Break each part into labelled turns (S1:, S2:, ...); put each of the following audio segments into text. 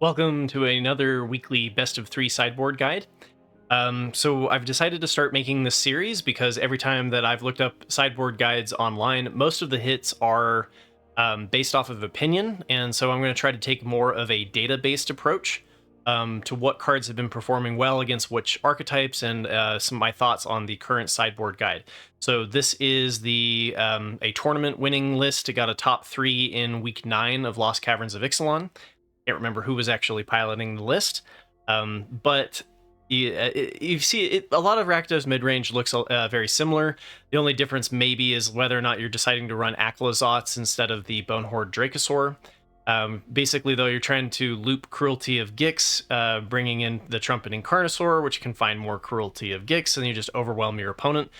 S1: Welcome to another weekly best of 3 sideboard guide. So I've decided to start making this series because every time that I've looked up sideboard guides online, most of the hits are based off of opinion, and so I'm going to try to take more of a data-based approach to what cards have been performing well against which archetypes, and some of my thoughts on the current sideboard guide. So this is the a tournament winning list. It got a top 3 in week 9 of Lost Caverns of Ixalan. Can't remember who was actually piloting the list, but you see a lot of Rakdos midrange looks very similar. The only difference maybe is whether or not you're deciding to run Akalazots instead of the Bonehorde Dracosaur. Basically, though, you're trying to loop Cruelty of Gix, bringing in the Trumpeting Carnosaur, which can find more Cruelty of Gix, and you just overwhelm your opponent.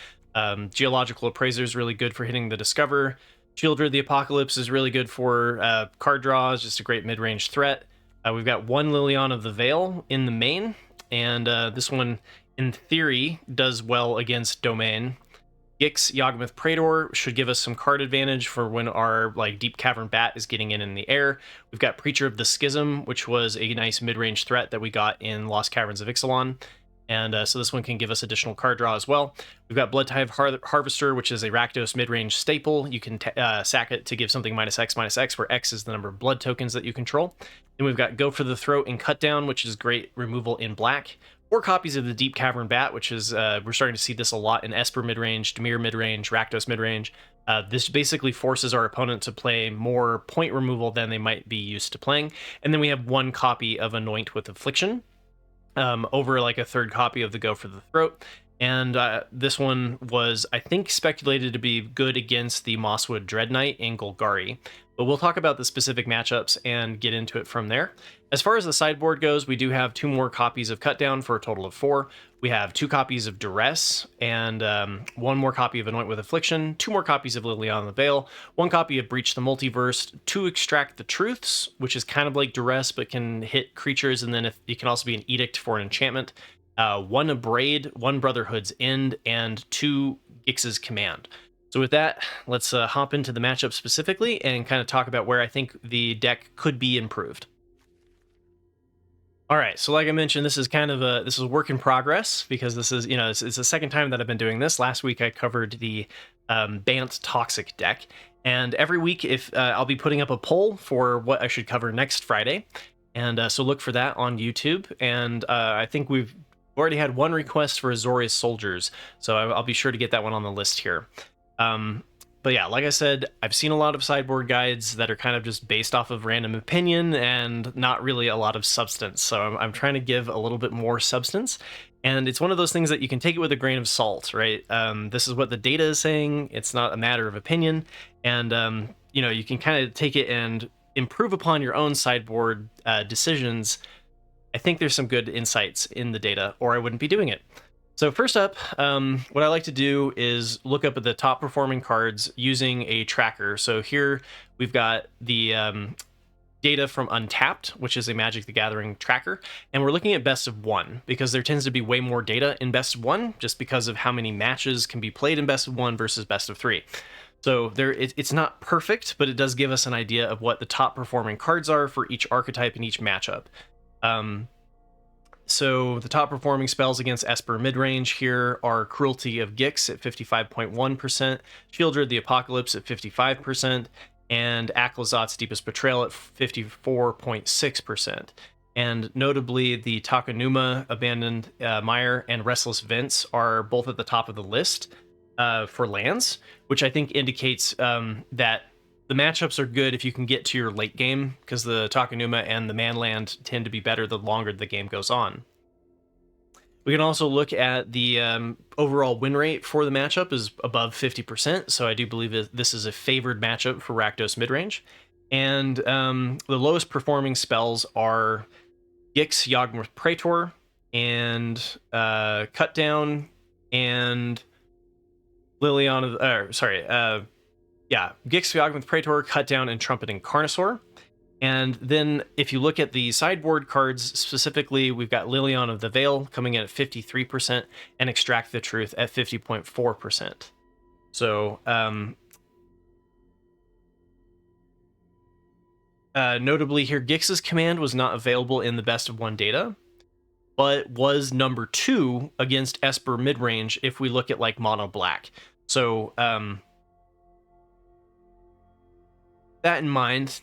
S1: Geological Appraiser is really good for hitting the Discover. Shieldred the Apocalypse is really good for card draws, just a great mid-range threat. We've got one Liliana of the Veil in the main, and this one, in theory, does well against Domain. Gix Yawgmoth Praetor should give us some card advantage for when our Deep Cavern Bat is getting in the air. We've got Preacher of the Schism, which was a nice mid-range threat that we got in Lost Caverns of Ixalan. And so this one can give us additional card draw as well. We've got Bloodtithe Harvester, which is a Rakdos mid-range staple. You can sack it to give something -X, where X is the number of blood tokens that you control. Then we've got Go for the Throat and Cut Down, which is great removal in black. 4 copies of the Deep Cavern Bat, which is, we're starting to see this a lot in Esper midrange, Dimir midrange, Rakdos midrange. This basically forces our opponent to play more point removal than they might be used to playing. And then we have 1 copy of Anoint with Affliction, over a third copy of the Go for the Throat. And this one was, I think, speculated to be good against the Mosswood Dread Knight in Golgari. But we'll talk about the specific matchups and get into it from there. As far as the sideboard goes, we do have 2 more copies of Cut Down for a total of 4. We have 2 copies of Duress, and 1 more copy of Anoint with Affliction, 2 more copies of Liliana of the Veil, 1 copy of Breach the Multiverse, 2 Extract the Truths, which is kind of like Duress, but can hit creatures, and then it can also be an Edict for an enchantment, 1 Abrade, 1 Brotherhood's End, and 2 Gix's Command. So with that, let's hop into the matchup specifically and kind of talk about where I think the deck could be improved. All right, so like I mentioned, this is kind of a work in progress, because this is, it's the second time that I've been doing this. Last week I covered the Bant Toxic deck, and every week I'll be putting up a poll for what I should cover next Friday, and so look for that on YouTube. And I think we've already had 1 request for Azorius Soldiers, so I'll be sure to get that one on the list here. But yeah, like I said, I've seen a lot of sideboard guides that are kind of just based off of random opinion and not really a lot of substance. So I'm trying to give a little bit more substance. And it's one of those things that you can take it with a grain of salt, right? This is what the data is saying. It's not a matter of opinion. And, you can kind of take it and improve upon your own sideboard decisions. I think there's some good insights in the data, or I wouldn't be doing it. So first up, what I like to do is look up at the top performing cards using a tracker. So here we've got the data from Untapped, which is a Magic the Gathering tracker, and we're looking at best of 1 because there tends to be way more data in best of 1 just because of how many matches can be played in best of 1 versus best of 3. So it's not perfect, but it does give us an idea of what the top performing cards are for each archetype and each matchup. So the top performing spells against Esper midrange here are Cruelty of Gix at 55.1%, Shieldred the Apocalypse at 55%, and Akalazots Deepest Betrayal at 54.6%. And notably, the Takenuma, Abandoned Mire, and Restless Vents are both at the top of the list for lands, which I think indicates that the matchups are good if you can get to your late game, because the Takenuma and the Manland tend to be better the longer the game goes on. We can also look at the overall win rate for the matchup is above 50%, so I do believe that this is a favored matchup for Rakdos midrange. And the lowest performing spells are Gix Yawgmoth Praetor, and Cut Down, and Liliana, Gix Yawgmoth Praetor, Cut Down, and Trumpeting Carnosaur. And then if you look at the sideboard cards specifically, we've got Liliana of the Veil coming in at 53% and Extract the Truth at 50.4%. So Notably here, Gix's command was not available in the best of 1 data, but was number 2 against Esper midrange if we look at like mono black. So that in mind,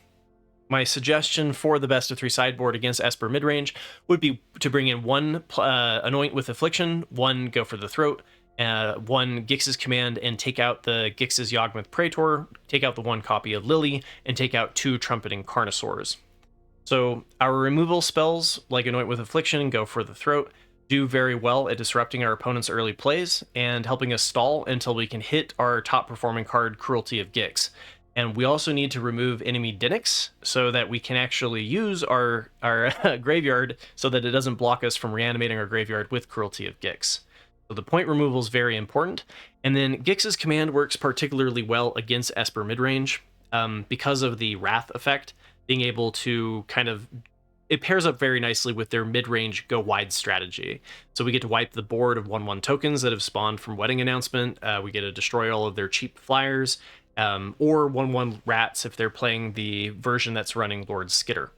S1: my suggestion for the best of 3 sideboard against Esper midrange would be to bring in 1 Anoint with Affliction, 1 Go for the Throat, 1 Gix's command, and take out the Gix's Yawgmoth Praetor, take out the 1 copy of Lily, and take out 2 Trumpeting Carnosaurs. So our removal spells, like Anoint with Affliction and Go for the Throat, do very well at disrupting our opponent's early plays and helping us stall until we can hit our top performing card, Cruelty of Gix. And we also need to remove enemy Dinix so that we can actually use our graveyard so that it doesn't block us from reanimating our graveyard with Cruelty of Gix. So the point removal is very important. And then Gix's command works particularly well against Esper midrange because of the Wrath effect, being able to kind of, it pairs up very nicely with their mid-range go wide strategy. So we get to wipe the board of 1/1 tokens that have spawned from Wedding Announcement. We get to destroy all of their cheap flyers, or 1/1 rats if they're playing the version that's running Lord Skitter.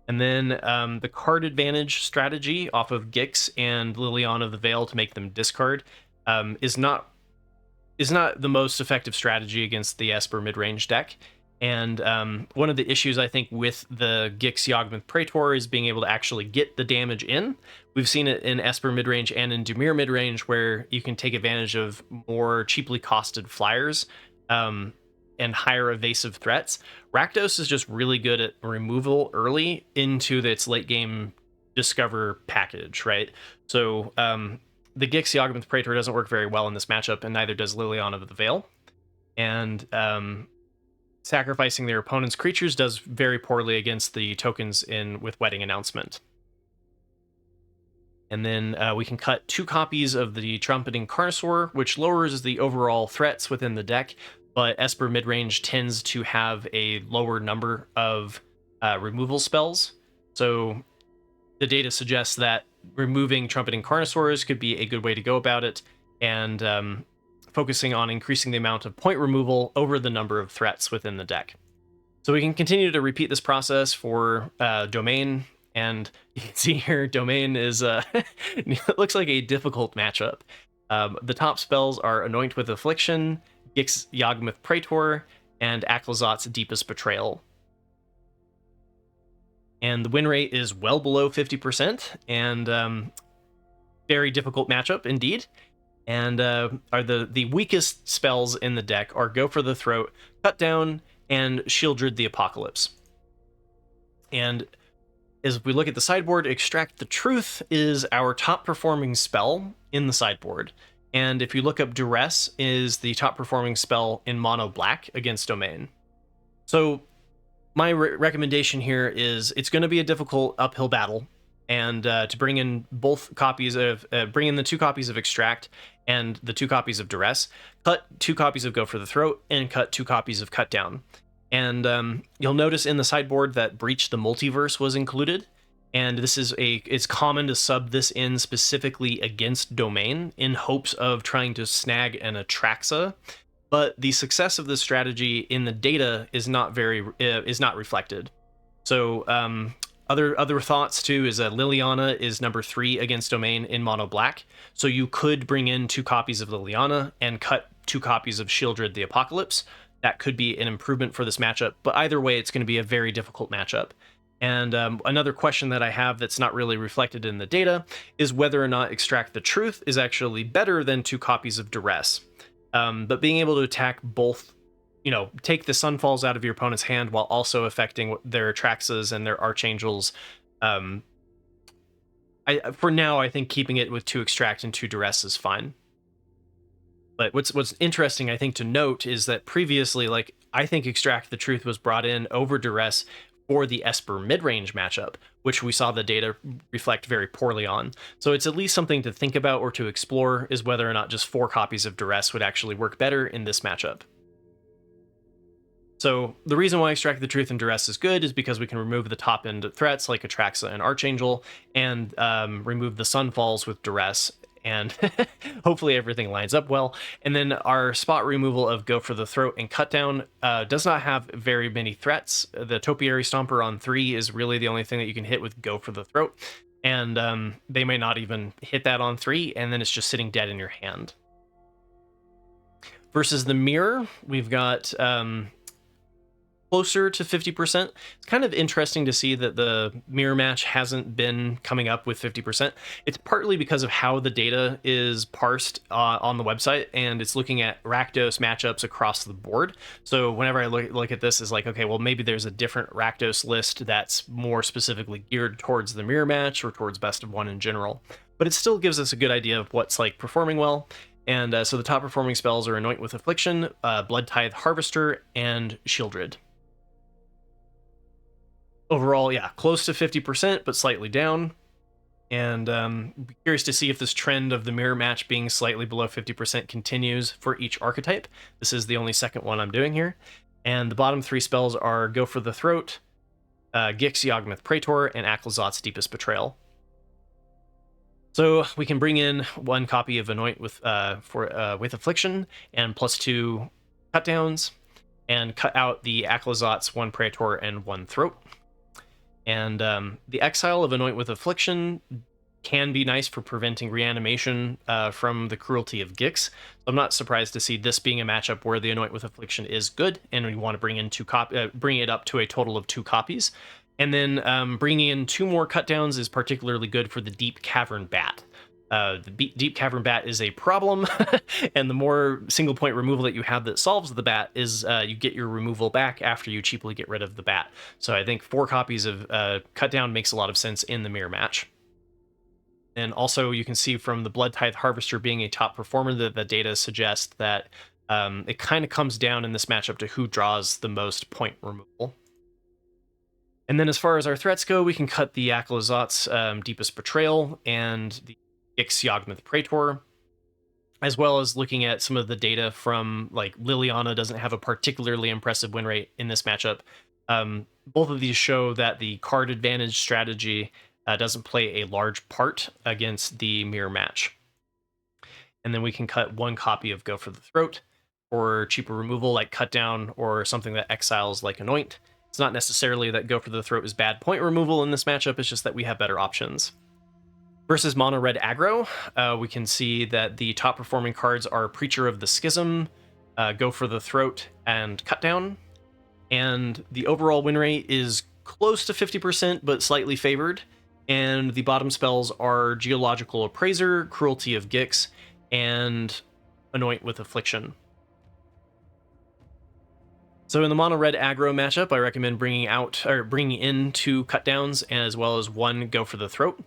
S1: And then the card advantage strategy off of Gix and Liliana of the Veil to make them discard is not the most effective strategy against the Esper mid-range deck. And one of the issues, I think, with the Gix Yawgmoth Praetor is being able to actually get the damage in. We've seen it in Esper midrange and in Dimir midrange, where you can take advantage of more cheaply costed flyers and higher evasive threats. Rakdos is just really good at removal early into its late game Discover package, right? So the Gix Yawgmoth Praetor doesn't work very well in this matchup, and neither does Liliana of the Veil. And sacrificing their opponent's creatures does very poorly against the tokens with Wedding Announcement. And then we can cut 2 copies of the Trumpeting Carnosaur, which lowers the overall threats within the deck, but Esper midrange tends to have a lower number of removal spells. So the data suggests that removing Trumpeting Carnosaurs could be a good way to go about it, and focusing on increasing the amount of point removal over the number of threats within the deck. So we can continue to repeat this process for Domain, and you can see here Domain is it looks like a difficult matchup. The top spells are Anoint with Affliction, Gix Yawgmoth Praetor, and Aklazot's Deepest Betrayal. And the win rate is well below 50%, and very difficult matchup indeed. And are the weakest spells in the deck are Go for the Throat, Cut Down, and Shieldred the Apocalypse. And as we look at the sideboard, Extract the Truth is our top performing spell in the sideboard. And if you look up, Duress is the top performing spell in mono black against Domain. So my recommendation here is it's going to be a difficult uphill battle, and to bring in both copies of bring in the 2 copies of Extract and the 2 copies of Duress, cut 2 copies of Go for the Throat, and cut 2 copies of Cut Down. And you'll notice in the sideboard that Breach the Multiverse was included, and it's common to sub this in specifically against Domain in hopes of trying to snag an Atraxa. But the success of this strategy in the data is not reflected. So other thoughts too is that Liliana is number 3 against Domain in mono black. So you could bring in 2 copies of Liliana and cut 2 copies of Shieldred the Apocalypse. That could be an improvement for this matchup. But either way, it's going to be a very difficult matchup. And another question that I have that's not really reflected in the data is whether or not Extract the Truth is actually better than 2 copies of Duress. But being able to attack both, take the Sunfalls out of your opponent's hand while also affecting their Atraxas and their Archangels. For now, I think keeping it with 2 Extract and 2 Duress is fine. But what's interesting, I think, to note is that previously, I think Extract the Truth was brought in over Duress for the Esper midrange matchup, which we saw the data reflect very poorly on. So it's at least something to think about or to explore, is whether or not just 4 copies of Duress would actually work better in this matchup. So the reason why Extract the Truth and Duress is good is because we can remove the top-end threats like Atraxa and Archangel, and remove the Sunfalls with Duress, and hopefully everything lines up well. And then our spot removal of Go for the Throat and Cut Down does not have very many threats. The Topiary Stomper on 3 is really the only thing that you can hit with Go for the Throat, and they may not even hit that on 3, and then it's just sitting dead in your hand. Versus the Mirror, we've got closer to 50%. It's kind of interesting to see that the mirror match hasn't been coming up with 50%. It's partly because of how the data is parsed on the website, and it's looking at Rakdos matchups across the board. So whenever I look at this, it's like, okay, well, maybe there's a different Rakdos list that's more specifically geared towards the mirror match or towards best of one in general. But it still gives us a good idea of what's like performing well. And so the top performing spells are Anoint with Affliction, Blood Tithe Harvester, and Shieldred. Overall, yeah, close to 50%, but slightly down. And be curious to see if this trend of the mirror match being slightly below 50% continues for each archetype. This is the only second one I'm doing here. And the bottom 3 spells are Go for the Throat, Gix Yawgmoth Praetor, and Aclazot's Deepest Betrayal. So we can bring in 1 copy of Anoint with Affliction and +2 cutdowns, and cut out the Aclazot's 1 Praetor and 1 Throat. And the exile of Anoint with Affliction can be nice for preventing reanimation from the cruelty of Gix. So I'm not surprised to see this being a matchup where the Anoint with Affliction is good, and we want to bring in bring it up to a total of 2 copies. And then bringing in 2 more cutdowns is particularly good for the Deep Cavern Bat. The Deep Cavern Bat is a problem, and the more single point removal that you have that solves the bat is you get your removal back after you cheaply get rid of the bat. So I think 4 copies of Cutdown makes a lot of sense in the mirror match. And also you can see from the Blood Tithe Harvester being a top performer that the data suggests that it kind of comes down in this matchup to who draws the most point removal. And then as far as our threats go, we can cut the Aclazot's Deepest Betrayal and the Gix Yawgmoth Praetor, as well as looking at some of the data from, like, Liliana doesn't have a particularly impressive win rate in this matchup. Both of these show that the card advantage strategy doesn't play a large part against the mirror match. And then we can cut 1 copy of Go for the Throat for cheaper removal, like Cut Down or something that exiles like Anoint. It's not necessarily that Go for the Throat is bad point removal in this matchup, it's just that we have better options. Versus Monor Red aggro, we can see that the top performing cards are Preacher of the Schism, Go for the Throat, and Cut Down. And the overall win rate is close to 50%, but slightly favored. And the bottom spells are Geological Appraiser, Cruelty of Gix, and Anoint with Affliction. So in the Mono Red aggro matchup, I recommend bringing in 2 cutdowns as well as 1 Go for the Throat,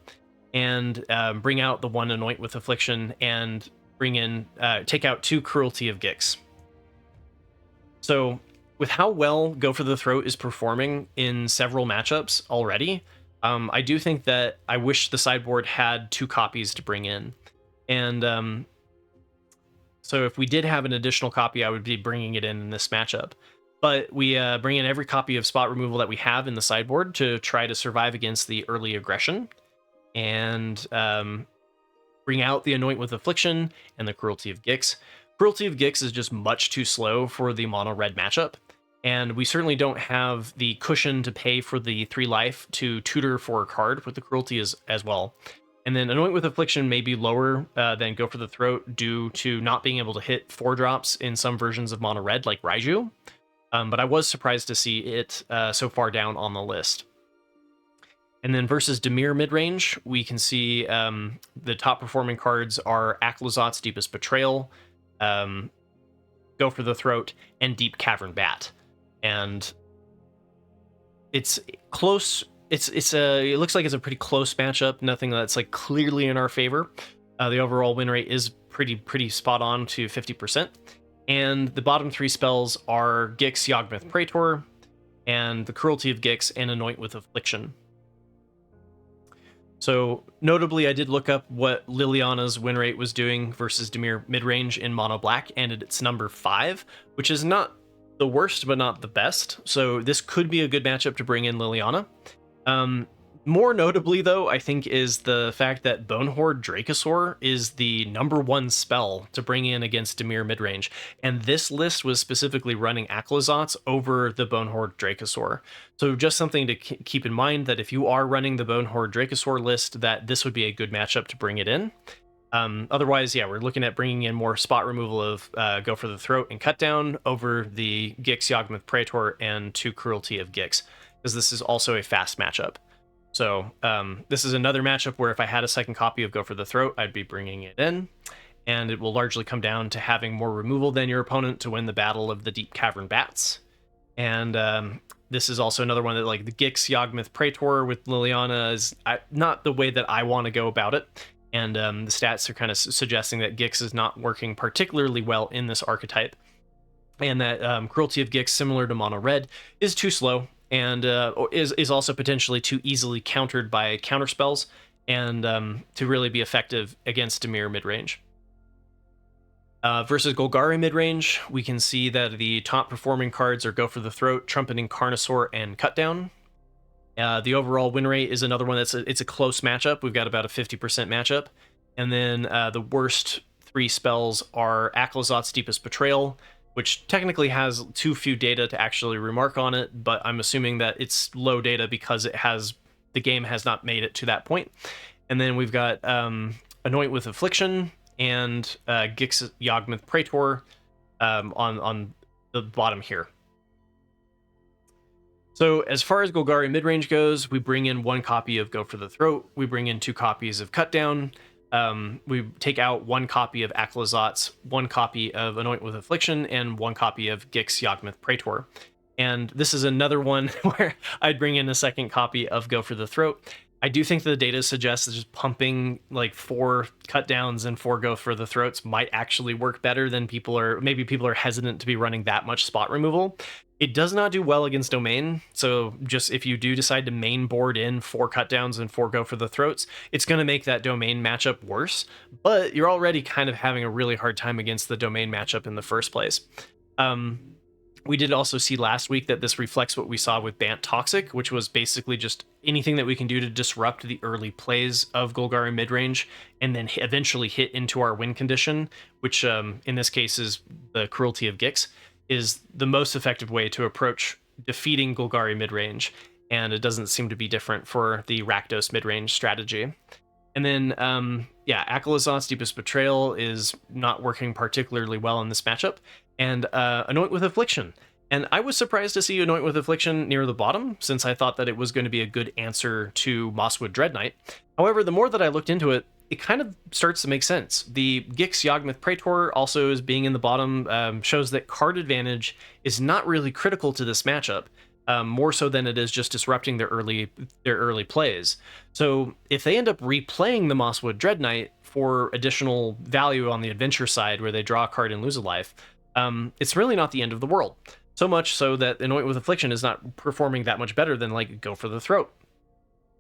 S1: and bring out the 1 Anoint with Affliction and take out 2 Cruelty of Gix. So with how well Go for the Throat is performing in several matchups already, I do think that I wish the sideboard had 2 copies to bring in. And so if we did have an additional copy, I would be bringing it in this matchup. But we bring in every copy of spot removal that we have in the sideboard to try to survive against the early aggression, and bring out the Anoint with Affliction and the Cruelty of Gix. Cruelty of Gix is just much too slow for the Mono Red matchup, and we certainly don't have the cushion to pay for the 3 life to tutor for a card with the Cruelty as well. And then Anoint with Affliction may be lower than Go for the Throat due to not being able to hit 4 drops in some versions of Mono Red, like Raiju. But I was surprised to see it so far down on the list. And then versus Dimir midrange, we can see the top performing cards are Aclazot's Deepest Betrayal, Go for the Throat, and Deep Cavern Bat. And it's close. It looks like it's a pretty close matchup. Nothing that's like clearly in our favor. The overall win rate is pretty spot on to 50%. And the bottom 3 spells are Gix Yawgmoth Praetor, and the Cruelty of Gix, and Anoint with Affliction. So notably, I did look up what Liliana's win rate was doing versus Dimir midrange in mono black, and it's number 5, which is not the worst, but not the best. So this could be a good matchup to bring in Liliana. More notably, though, I think is the fact that Bonehorde Dracosaur is the #1 spell to bring in against Dimir midrange, and this list was specifically running Aclazotz over the Bonehorde Dracosaur. So just something to keep in mind, that if you are running the Bonehorde Dracosaur list, that this would be a good matchup to bring it in. Otherwise, yeah, we're looking at bringing in more spot removal of Go for the Throat and Cut Down over the Gix Yawgmoth Praetor and 2 Cruelty of Gix, because this is also a fast matchup. So this is another matchup where if I had a second copy of Go for the Throat, I'd be bringing it in, and it will largely come down to having more removal than your opponent to win the Battle of the Deep Cavern Bats. And this is also another one that, like, the Gix Yawgmoth Praetor with Liliana is not the way that I want to go about it. And the stats are kind of suggesting that Gix is not working particularly well in this archetype. And that Cruelty of Gix, similar to Monor Red, is too slow, and is also potentially too easily countered by counterspells, and to really be effective against Dimir midrange. Versus Golgari midrange, we can see that the top performing cards are Go for the Throat, Trumpeting Carnosaur, and Cut Down. The overall win rate is another one it's a close matchup. We've got about a 50% matchup. And then the worst 3 spells are Aclazotz Deepest Betrayal, which technically has too few data to actually remark on it, but I'm assuming that it's low data because the game has not made it to that point. And then we've got Anoint with Affliction and Gix Yawgmoth Praetor on the bottom here. So as far as Golgari midrange goes, we bring in 1 copy of Go for the Throat, we bring in 2 copies of Cut Down, we take out 1 copy of Aclazotz, 1 copy of Anoint with Affliction, and 1 copy of Gix Yawgmoth Praetor. And this is another one where I'd bring in a second copy of Go for the Throat. I do think the data suggests that just pumping like 4 cut downs and 4 Go for the Throats might actually work better than maybe people are hesitant to be running that much spot removal. It does not do well against Domain, so just if you do decide to main board in 4 cut downs and 4 Go for the Throats, it's going to make that Domain matchup worse, but you're already kind of having a really hard time against the Domain matchup in the first place. We did also see last week that this reflects what we saw with Bant Toxic, which was basically just anything that we can do to disrupt the early plays of Golgari midrange and then eventually hit into our win condition, which in this case is the Cruelty of Gix, is the most effective way to approach defeating Golgari midrange, and it doesn't seem to be different for the Rakdos midrange strategy. And then, Aclazotz Deepest Betrayal is not working particularly well in this matchup, and Anoint with Affliction. And I was surprised to see Anoint with Affliction near the bottom, since I thought that it was going to be a good answer to Mosswood Dread Knight. However, the more that I looked into it, it kind of starts to make sense. The Gix Yawgmoth Praetor also is being in the bottom, shows that card advantage is not really critical to this matchup, more so than it is just disrupting their early plays. So if they end up replaying the Mosswood Dread Knight for additional value on the adventure side, where they draw a card and lose a life, it's really not the end of the world. So much so that Anoint with Affliction is not performing that much better than like Go for the Throat.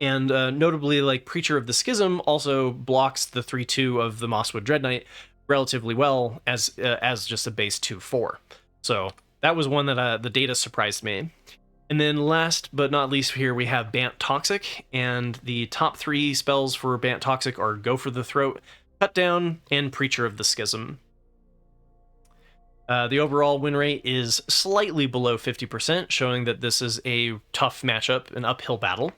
S1: And notably, like Preacher of the Schism also blocks the 3/2 of the Mosswood Dread Knight relatively well as just a base 2/4. So that was one that the data surprised me. And then last but not least here we have Bant Toxic, and the top 3 spells for Bant Toxic are Go for the Throat, Cut Down, and Preacher of the Schism. The overall win rate is slightly below 50%, showing that this is a tough matchup, an uphill battle.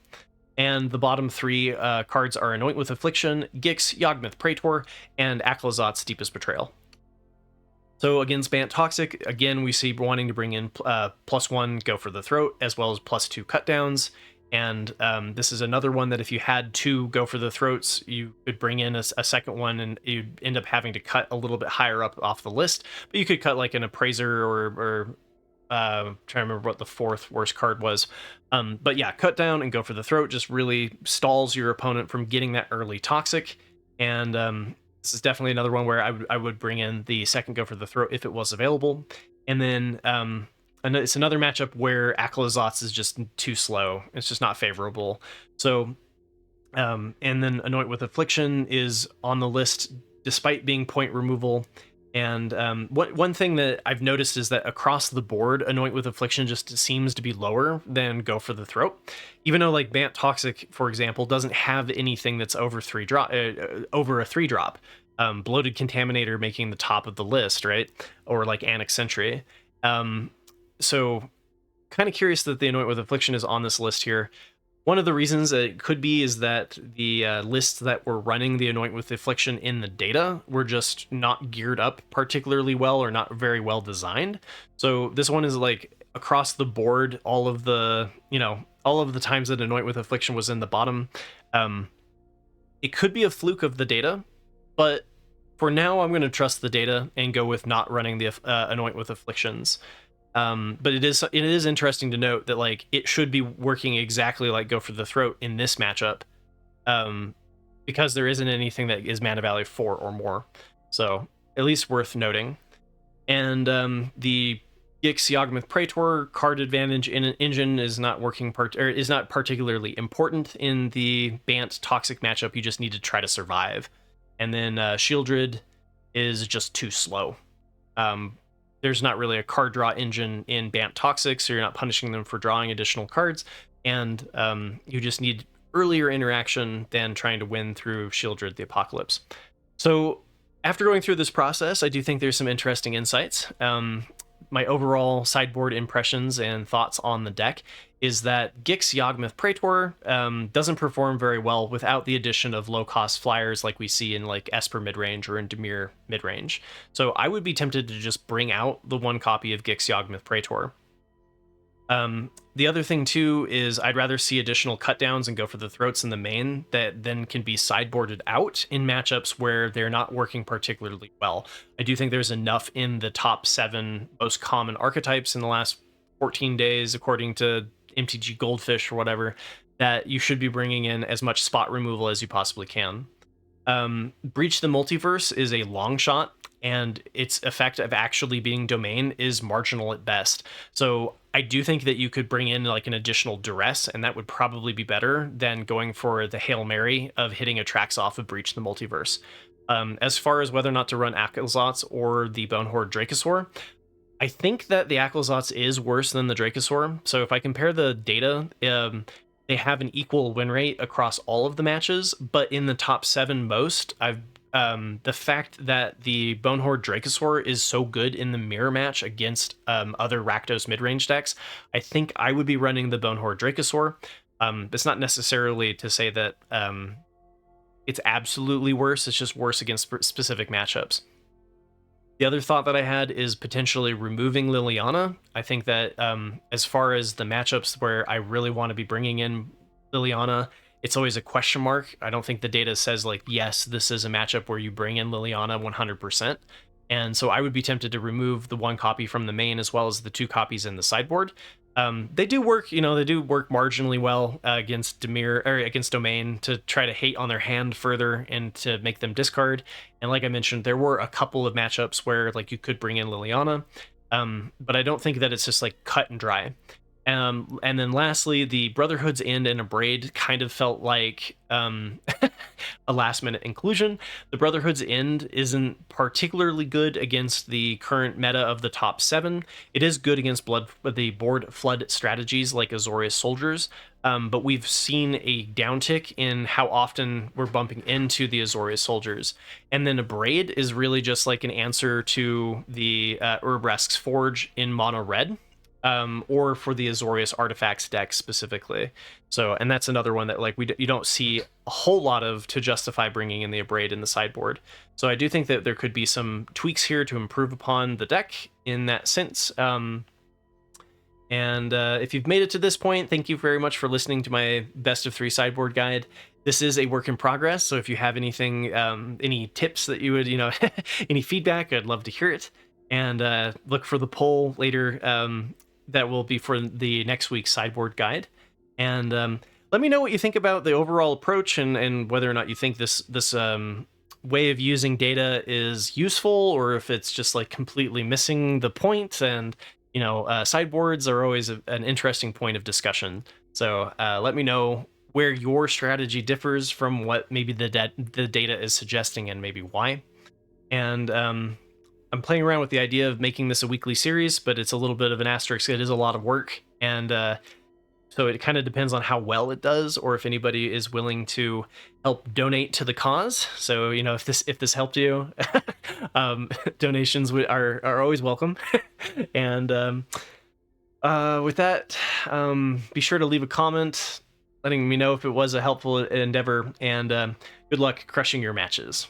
S1: And the bottom 3 cards are Anoint with Affliction, Gix Yawgmoth Praetor, and Aclazotz Deepest Betrayal. So against Bant Toxic, again, we see wanting to bring in +1 Go for the Throat, as well as +2 cut downs. And this is another one that if you had 2 Go for the Throats, you could bring in a second one, and you'd end up having to cut a little bit higher up off the list. But you could cut like an Appraiser or trying to remember what the 4th worst card was. But yeah, Cut Down and Go for the Throat just really stalls your opponent from getting that early Toxic. And this is definitely another one where I would bring in the second Go for the Throat if it was available. And then it's another matchup where Aclazotz is just too slow. It's just not favorable. So, and then Anoint with Affliction is on the list despite being point removal. And one thing that I've noticed is that across the board, Anoint with Affliction just seems to be lower than Go for the Throat. Even though like Bant Toxic, for example, doesn't have anything that's over over a 3-drop. Bloated Contaminator making the top of the list, right? Or like Annex Sentry. So kind of curious that the Anoint with Affliction is on this list here. One of the reasons it could be is that the lists that were running the Anoint with Affliction in the data were just not geared up particularly well or not very well designed. So this one is like across the board, all of the times that Anoint with Affliction was in the bottom. It could be a fluke of the data, but for now I'm going to trust the data and go with not running the Anoint with Afflictions. But it is interesting to note that like it should be working exactly like Go for the Throat in this matchup, because there isn't anything that is mana value 4 or more. So at least worth noting. And the Gix Yawgmoth Praetor card advantage in an engine is not working is not particularly important in the Bant Toxic matchup. You just need to try to survive. And then Shieldred is just too slow. There's not really a card draw engine in Bant Toxic, so you're not punishing them for drawing additional cards, and you just need earlier interaction than trying to win through Shieldred the Apocalypse. So after going through this process, I do think there's some interesting insights. My overall sideboard impressions and thoughts on the deck is that Gix Yawgmoth Praetor doesn't perform very well without the addition of low-cost flyers like we see in like Esper midrange or in Dimir midrange. So I would be tempted to just bring out the one copy of Gix Yawgmoth Praetor. The other thing too is I'd rather see additional cutdowns and Go for the Throats in the main that then can be sideboarded out in matchups where they're not working particularly well. I do think there's enough in the top 7 most common archetypes in the last 14 days, according to MTG Goldfish or whatever, that you should be bringing in as much spot removal as you possibly can. Breach the Multiverse is a long shot, and its effect of actually being domain is marginal at best. So I do think that you could bring in like an additional duress, and that would probably be better than going for the Hail Mary of hitting a Trax off of Breach the Multiverse. As far as whether or not to run Akhlazotz or the Bonehorde Dracosaur, I think that the Akhlazotz is worse than the Dracosaur. So if I compare the data, they have an equal win rate across all of the matches, but in the top 7 most, the fact that the Bonehorde Dracosaur is so good in the mirror match against other Rakdos midrange decks, I think I would be running the Bonehorde Dracosaur. That's not necessarily to say that it's absolutely worse, it's just worse against specific matchups. The other thought that I had is potentially removing Liliana. I think that as far as the matchups where I really want to be bringing in Liliana, it's always a question mark. I don't think the data says like, yes, this is a matchup where you bring in Liliana 100%. And so I would be tempted to remove the 1 copy from the main as well as the 2 copies in the sideboard. They do work, they do work marginally well against Dimir or against Domain to try to hate on their hand further and to make them discard. And like I mentioned, there were a couple of matchups where like you could bring in Liliana, but I don't think that it's just like cut and dry. And then lastly, the Brotherhood's End and Abrade kind of felt like a last-minute inclusion. The Brotherhood's End isn't particularly good against the current meta of the top 7. It is good against the board flood strategies like Azorius Soldiers, but we've seen a downtick in how often we're bumping into the Azorius Soldiers. And then Abrade is really just like an answer to the Urbresk's Forge in Mono Red. Or for the Azorius Artifacts deck specifically. So, and that's another one that like you don't see a whole lot of to justify bringing in the Abrade in the sideboard. So I do think that there could be some tweaks here to improve upon the deck in that sense. If you've made it to this point, thank you very much for listening to my best of 3 sideboard guide. This is a work in progress, so if you have anything, any tips that you would, any feedback, I'd love to hear it. And look for the poll later. That will be for the next week's sideboard guide. And let me know what you think about the overall approach and whether or not you think this way of using data is useful or if it's just like completely missing the point. And, sideboards are always an interesting point of discussion. So let me know where your strategy differs from what maybe the data is suggesting and maybe why. And I'm I'm playing around with the idea of making this a weekly series, but it's a little bit of an asterisk. It is a lot of work, and so it kind of depends on how well it does, or if anybody is willing to help donate to the cause. So if this helped you, donations are always welcome. And with that, be sure to leave a comment letting me know if it was a helpful endeavor, and good luck crushing your matches.